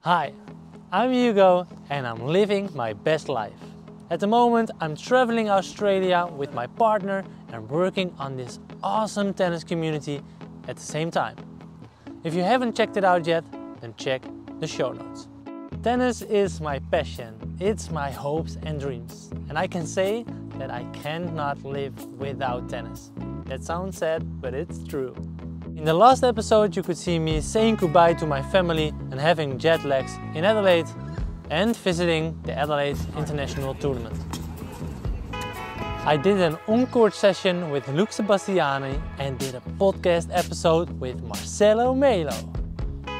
Hi, I'm Hugo and I'm living my best life. At the moment I'm traveling Australia with my partner and working on this awesome tennis community at the same time. If you haven't checked it out yet, then check the show notes. Tennis is my passion, it's my hopes and dreams, and I can say that I cannot live without tennis. That sounds sad, but it's true. In the last episode you could see me saying goodbye to my family and having jet lags in Adelaide and visiting the Adelaide International Tournament. I did an on-court session with Luke Sebastiani and did a podcast episode with Marcelo Melo.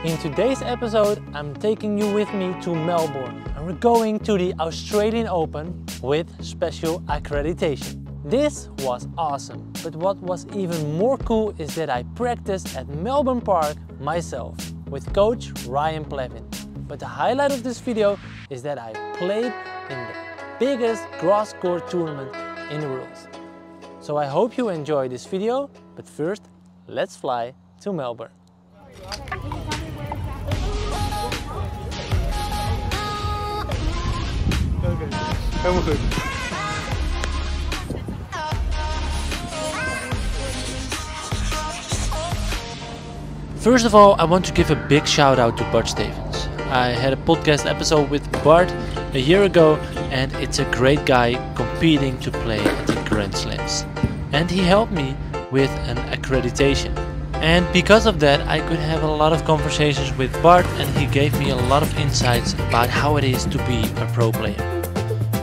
In today's episode I'm taking you with me to Melbourne and we're going to the Australian Open with special accreditation. This was awesome, but what was even more cool is that I practiced at Melbourne Park myself with coach Ryan Plavin. But the highlight of this video is that I played in the biggest grass court tournament in the world. So I hope you enjoy this video, but first let's fly to Melbourne. Okay, helemaal goed. First of all, I want to give a big shout out to Bart Stevens. I had a podcast episode with Bart a year ago and it's a great guy competing to play at the Grand Slams. And he helped me with an accreditation. And because of that I could have a lot of conversations with Bart and he gave me a lot of insights about how it is to be a pro player.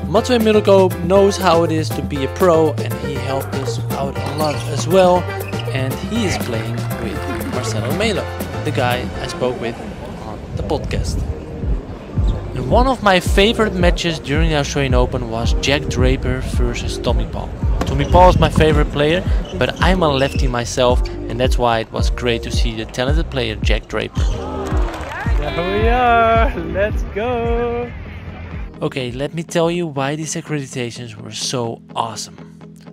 Matwee Middelkoop knows how it is to be a pro and he helped us out a lot as well. And he is playing with Marcelo Melo, the guy I spoke with on the podcast. And one of my favorite matches during the Australian Open was Jack Draper versus Tommy Paul. Tommy Paul is my favorite player, but I'm a lefty myself and that's why it was great to see the talented player Jack Draper. Here we are, let's go! Okay, let me tell you why these accreditations were so awesome.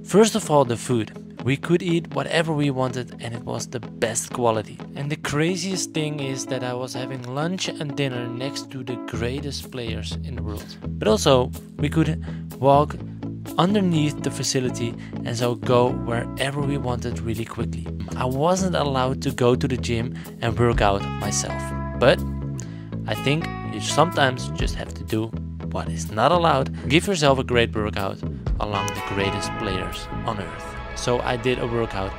First of all, the food. We could eat whatever we wanted and it was the best quality. And the craziest thing is that I was having lunch and dinner next to the greatest players in the world. But also, we could walk underneath the facility and so go wherever we wanted really quickly. I wasn't allowed to go to the gym and work out myself. But I think you sometimes just have to do what is not allowed. Give yourself a great workout along the greatest players on earth. So I did a workout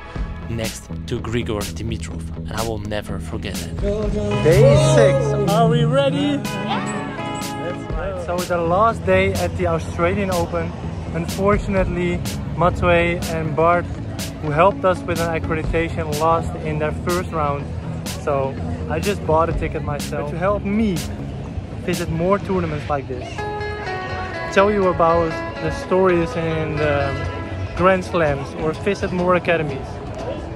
next to Grigor Dimitrov and I will never forget that. Day 6, are we ready? That's right. So the last day at the Australian Open, unfortunately Matwee and Bart, who helped us with an accreditation, lost in their first round. So I just bought a ticket myself to help me visit more tournaments like this. Tell you about the stories in the Grand Slams or visit more academies.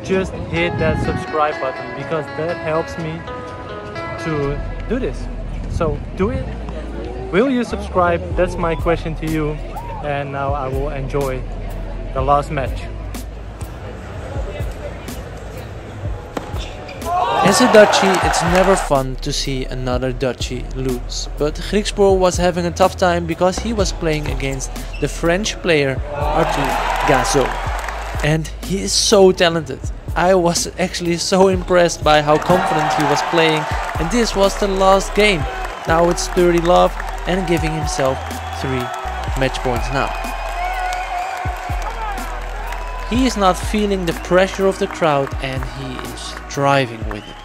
Just hit that subscribe button because that helps me to do this. So do it. Will you subscribe? That's my question to you. And now I will enjoy the last match. As a Dutchie, it's never fun to see another Dutchie lose. But Griekspoor was having a tough time because he was playing against the French player Arthur Gazot. And he is so talented. I was actually so impressed by how confident he was playing, and this was the last game. Now it's 30 love and giving himself 3 match points now. He is not feeling the pressure of the crowd and he is driving with it.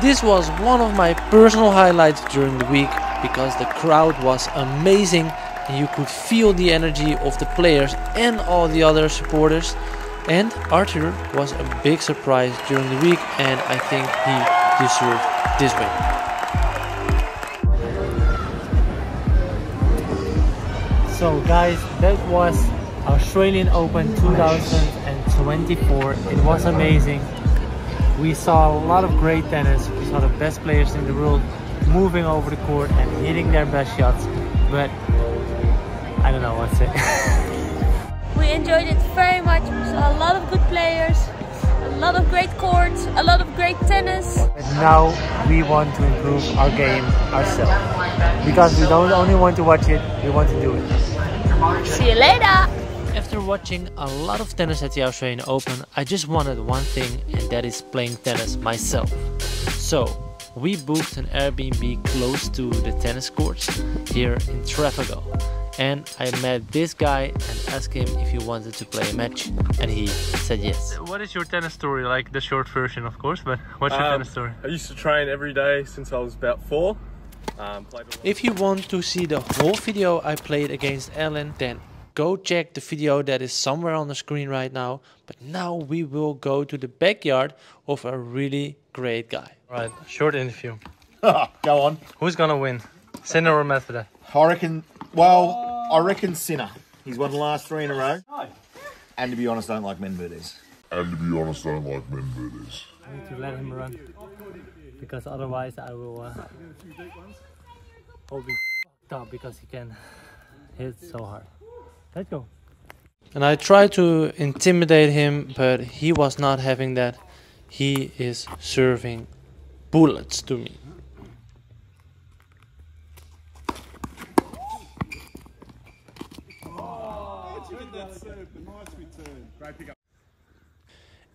This was one of my personal highlights during the week because the crowd was amazing and you could feel the energy of the players and all the other supporters. And Arthur was a big surprise during the week and I think he deserved this win. So guys, that was Australian Open 2024. It was amazing. We saw a lot of great tennis. We saw the best players in the world moving over the court and hitting their best shots. But I I don't know what to say. We enjoyed it very much. We saw a lot of good players, a lot of great courts, a lot of great tennis. And now we want to improve our game ourselves. Because we don't only want to watch it, we want to do it. See you later! After watching a lot of tennis at the Australian Open, I just wanted one thing, and that is playing tennis myself. So we booked an Airbnb close to the tennis courts here in Trafalgar. And I met this guy and asked him if he wanted to play a match, and he said yes. What is your tennis story? Like the short version, of course, but what's your tennis story? I used to train every day since I was about 4. If you want to see the whole video I played against Ellen, then go check the video that is somewhere on the screen right now. But now we will go to the backyard of a really great guy. Right, short interview. Go on. Who's gonna win? Sinner or Medvedev? I reckon Sinner. He's won the last 3 in a row. And to be honest, I don't like Medvedevs. I need to let him run. Because otherwise I will be f***ed up because he can hit so hard. Let's go. And I tried to intimidate him, but he was not having that. He is serving bullets to me.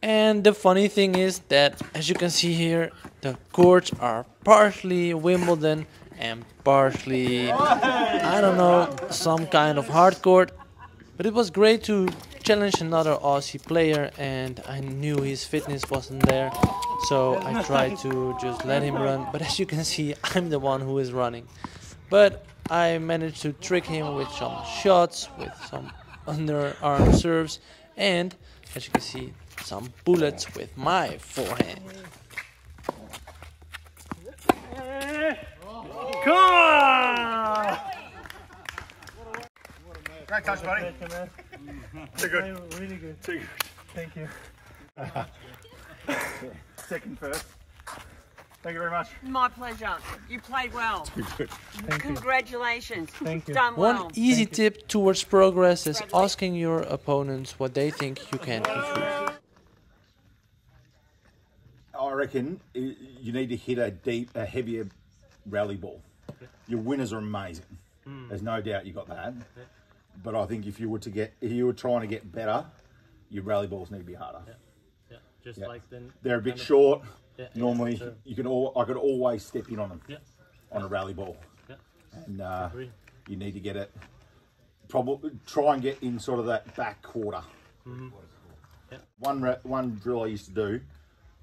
And the funny thing is that, as you can see here, the courts are partially Wimbledon and partially, I don't know, some kind of hard court. But it was great to challenge another Aussie player, and I knew his fitness wasn't there, so I tried to just let him run. But as you can see, I'm the one who is running. But I managed to trick him with some shots, with some underarm serves, and as you can see, some bullets with my forehand. Come on! Great touch, buddy. Too good. Really good. Too good. Thank you. Second first. Thank you very much. My pleasure. You played well. Good. Thank you. Congratulations. Thank you. Done well. One easy tip towards progress is asking your opponents what they think you can improve. I reckon you need to hit a heavier rally ball. Your winners are amazing. There's no doubt you got that. But I think if you were trying to get better, your rally balls need to be harder. Just like then. They're a bit short. Yeah, Normally, so I could always step in on them on a rally ball. And you need to get it. Probably try and get in sort of that back quarter. One drill I used to do,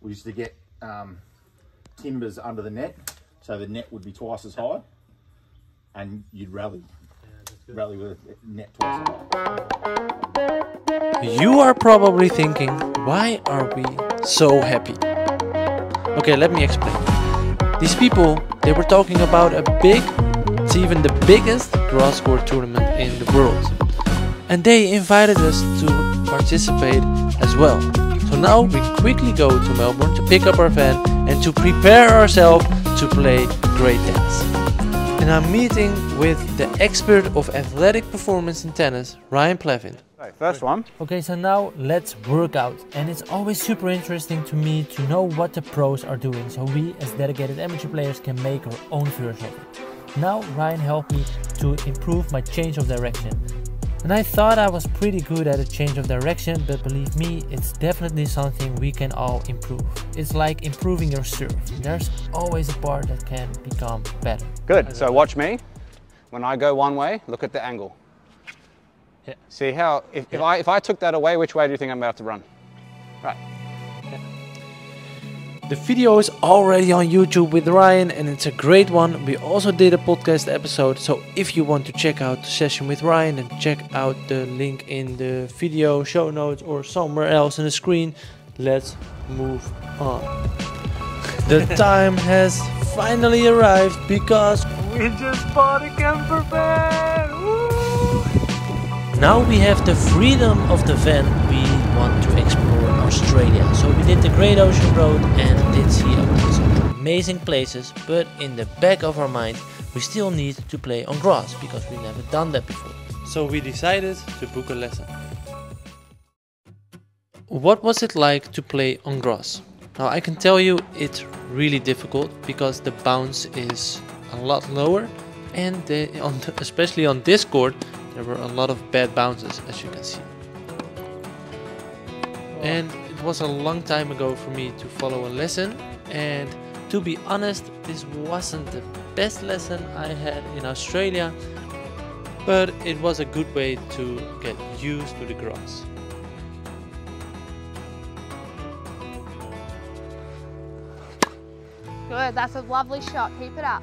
we used to get timbers under the net, so the net would be twice as high, and you'd rally with a net twice as high. You are probably thinking, why are we so happy? Okay, let me explain. These people, they were talking about it's even the biggest grass court tournament in the world. And they invited us to participate as well. So now we quickly go to Melbourne to pick up our van and to prepare ourselves to play great tennis. And I'm meeting with the expert of athletic performance in tennis, Ryan Plavin. First one. Okay, so now let's work out. And it's always super interesting to me to know what the pros are doing, so we as dedicated amateur players can make our own version of it. Now Ryan helped me to improve my change of direction. And I thought I was pretty good at a change of direction, but believe me, it's definitely something we can all improve. It's like improving your serve. There's always a part that can become better. Good, so watch me. When I go one way, look at the angle. Yeah. See how, if I took that away, which way do you think I'm about to run? Right. The video is already on YouTube with Ryan, and it's a great one. We also did a podcast episode, so if you want to check out the session with Ryan, then check out the link in the video show notes or somewhere else on the screen. Let's move on. The time has finally arrived because we just bought a camper van! Woo! Now we have the freedom of the van. We want to explore Australia. So we did the Great Ocean Road and did see some amazing places, but in the back of our mind we still need to play on grass because we've never done that before. So we decided to book a lesson. What was it like to play on grass? Now I can tell you it's really difficult because the bounce is a lot lower, and especially on this court there were a lot of bad bounces, as you can see. And it was a long time ago for me to follow a lesson, and to be honest, this wasn't the best lesson I had in Australia, but it was a good way to get used to the grass. Good, that's a lovely shot. Keep it up.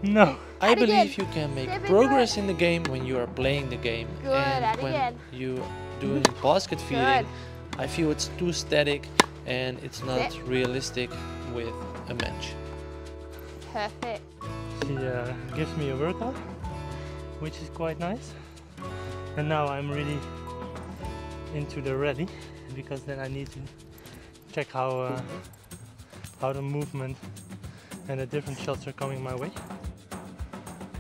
No. I Add believe again. you can make Step into progress in the game when you are playing the game. Good, and add when again. you doing basket feeding, I feel it's too static and it's not Sit. realistic with a match. Perfect. She gives me a workout, which is quite nice. And now I'm really into the rally, because then I need to check how the movement and the different shots are coming my way.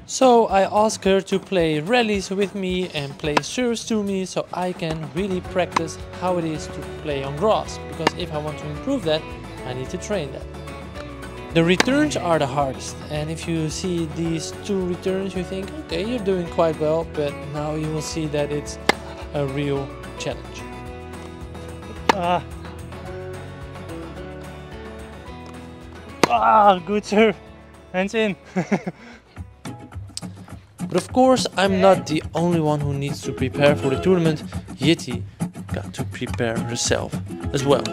So I asked her to play rallies with me and play serves to me, so I can really practice how it is to play on grass, because if I want to improve that, I need to train that. The returns are the hardest, and if you see these two returns you think, okay, you're doing quite well, but now you will see that it's a real challenge. Good serve. Hands in. But of course, I'm not the only one who needs to prepare for the tournament. Yeti got to prepare herself as well.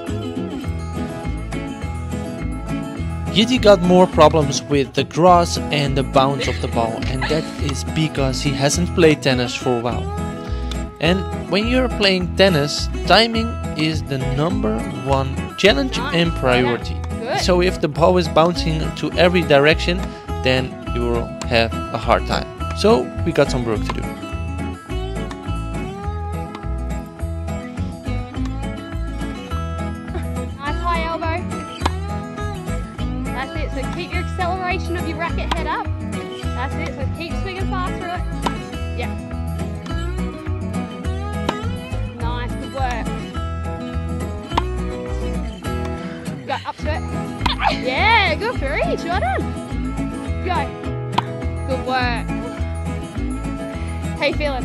Yeti got more problems with the grass and the bounce of the ball, and that is because he hasn't played tennis for a while. And when you're playing tennis, timing is the #1 challenge and priority. Good. So if the ball is bouncing to every direction, then you will have a hard time. So we got some work to do. Nice high elbow. That's it. So keep your acceleration of your racket head up. That's it. So keep swinging fast through it. Yeah. Nice. Good work. Go up to it. Yeah. Good for each. Well done. Go. Good work. How you feeling?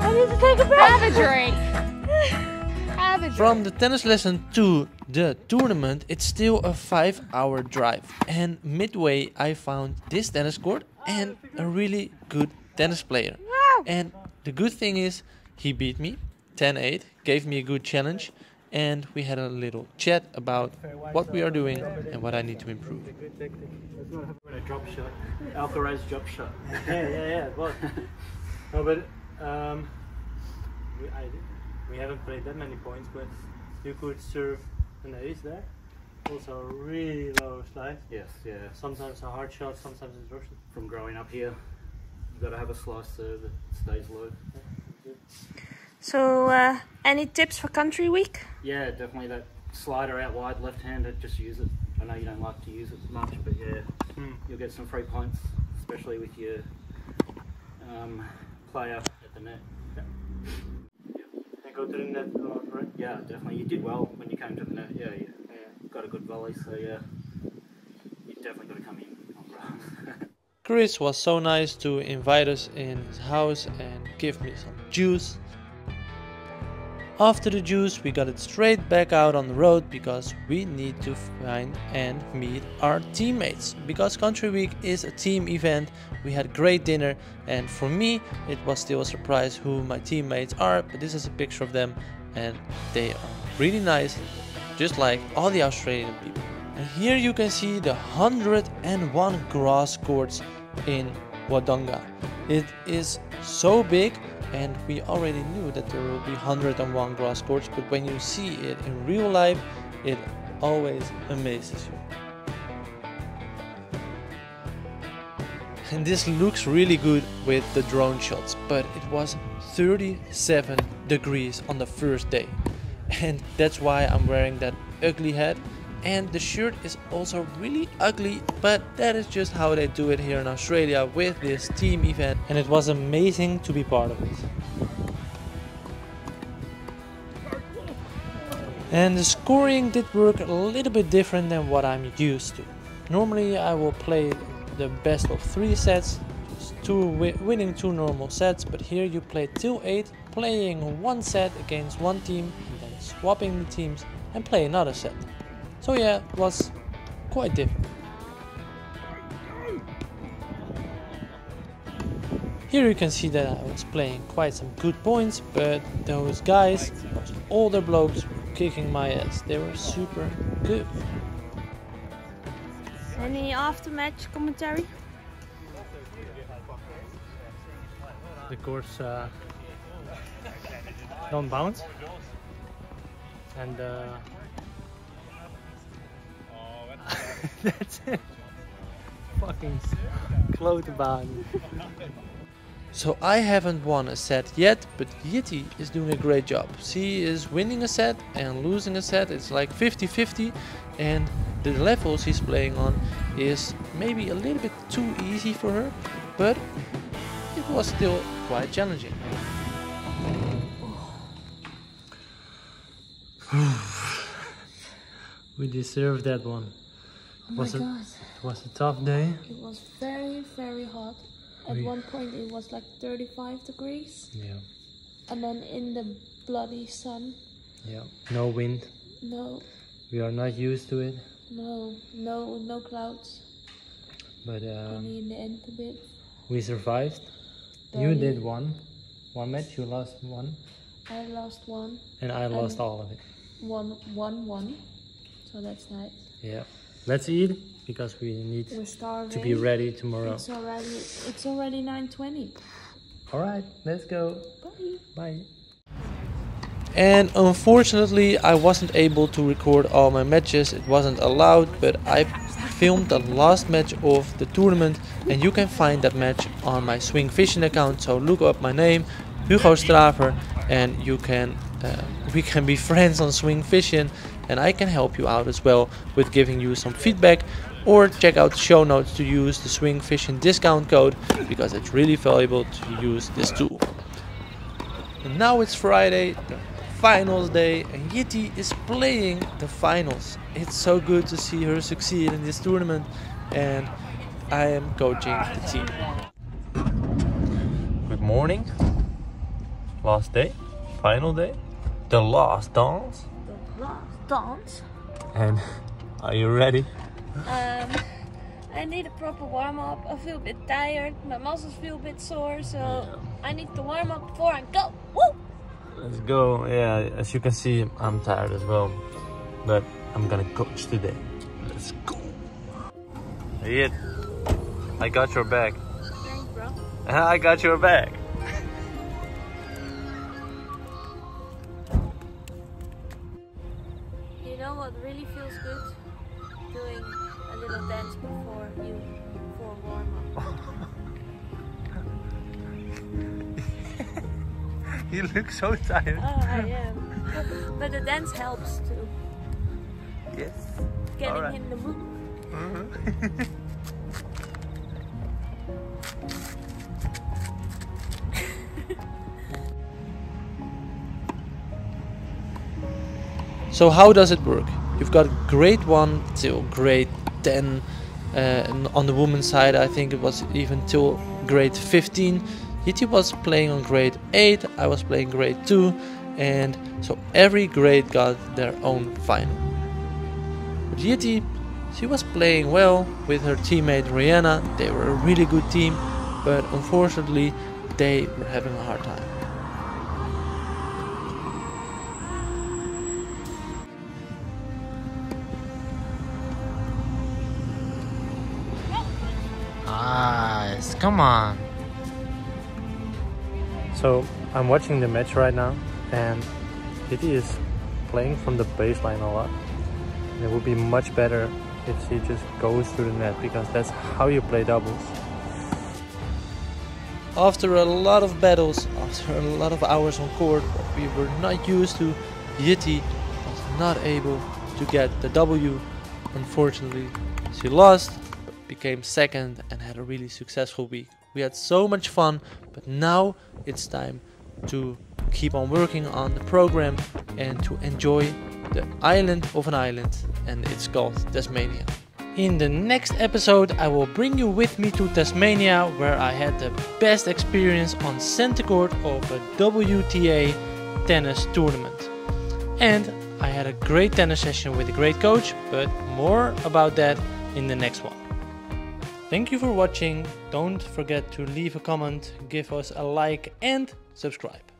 I need to take a breath. Have a drink. Have a drink. From the tennis lesson to the tournament, it's still a 5-hour drive. And midway I found this tennis court and a really good tennis player. Wow. And the good thing is he beat me 10-8, gave me a good challenge, and we had a little chat about what we are doing and what I need to improve. A drop shot. Alcaraz drop shot. Yeah, it was. No, but we haven't played that many points, but you could serve an ace there. Also a really low slide. Yes, yeah. Sometimes a hard shot, sometimes it's rushed. From growing up here, you've got to have a slice serve that stays low. So, any tips for country week? Yeah, definitely that slider out wide left-handed, just use it. I know you don't like to use it much, but yeah, you'll get some free points, especially with your player at the net. And go to the net, right? Yeah, definitely. You did well when you came to the net. Yeah, you got a good volley, so yeah, you definitely got to come in on grass. Chris was so nice to invite us in his house and give me some juice. After the juice, we got it straight back out on the road because we need to find and meet our teammates. Because Country Week is a team event, we had great dinner, and for me it was still a surprise who my teammates are, but this is a picture of them and they are really nice, just like all the Australian people. And here you can see the 101 grass courts in Wodonga. It is so big, and we already knew that there will be 101 grass courts, but when you see it in real life, it always amazes you. And this looks really good with the drone shots, but it was 37 degrees on the first day. And that's why I'm wearing that ugly hat, And the shirt is also really ugly, but that is just how they do it here in Australia with this team event. And it was amazing to be part of it. And the scoring did work a little bit different than what I'm used to. Normally I will play the best of 3 sets, just winning 2 normal sets, but here you play till 8, playing 1 set against 1 team, and then swapping the teams and play another set. So yeah, it was quite different. Here you can see that I was playing quite some good points, but those guys, those older blokes, were kicking my ass. They were super good. Any after-match commentary? The course don't bounce, and that's it. Fucking klote baan. So I haven't won a set yet, but Yeti is doing a great job. She is winning a set and losing a set. It's like 50-50, and the levels he's playing on is maybe a little bit too easy for her, but it was still quite challenging. We deserved that one. Oh my God. It was a tough day. It was very, very hot. At one point it was like 35 degrees. Yeah. And then in the bloody sun. Yeah. No wind. No, We are not used to it. no clouds. But Only in the end a bit. we survived. You Barely. did one match. You lost one, I lost one. and I lost all of it. One. So that's nice. Yeah. Let's eat because we need We're starving. to be ready tomorrow. It's already 9:20. All right. Let's go. Bye. Bye. And unfortunately I wasn't able to record all my matches, it wasn't allowed, but I filmed the last match of the tournament, and you can find that match on my Swing Fishing account. So look up my name, Hugo Straver, and you can we can be friends on Swing Fishing, and I can help you out as well with giving you some feedback, or check out the show notes to use the Swing Fishing discount code, because it's really valuable to use this tool. And now it's Friday, the finals day, and Yeti is playing the finals. It's so good to see her succeed in this tournament, and I am coaching the team. Good morning. Last day, final day, the last dance. The last dance. And are you ready? I need a proper warm up. I feel a bit tired. My muscles feel a bit sore, so I need to warm up before I go. Woo! Let's go. Yeah, as you can see, I'm tired as well, but I'm gonna coach today. Let's go. Hey, I got your bag. Thanks, bro. I got your bag. You know what really feels good? Doing a little dance before warm up. You look so tired. Oh, I am. But the dance helps too. Yes. Getting Alright. in the mood. So how does it work? You've got grade 1 till grade 10, and on the women's side I think it was even till grade 15. Yeti was playing on grade 8, I was playing grade 2, and so every grade got their own final. But Yeti, she was playing well with her teammate Rihanna. They were a really good team, but unfortunately they were having a hard time. Nice, come on. So I'm watching the match right now, and Yeti is playing from the baseline a lot. And it would be much better if she just goes to the net, because that's how you play doubles. After a lot of battles, after a lot of hours on court, what we were not used to, Yeti was not able to get the W Unfortunately, she lost, but became second and had a really successful week. We had so much fun, but now it's time to keep on working on the program and to enjoy the island of an island, and it's called Tasmania. In the next episode I will bring you with me to Tasmania, where I had the best experience on center court of a WTA tennis tournament. And I had a great tennis session with a great coach, but more about that in the next one. Thank you for watching. Don't forget to leave a comment, give us a like and subscribe.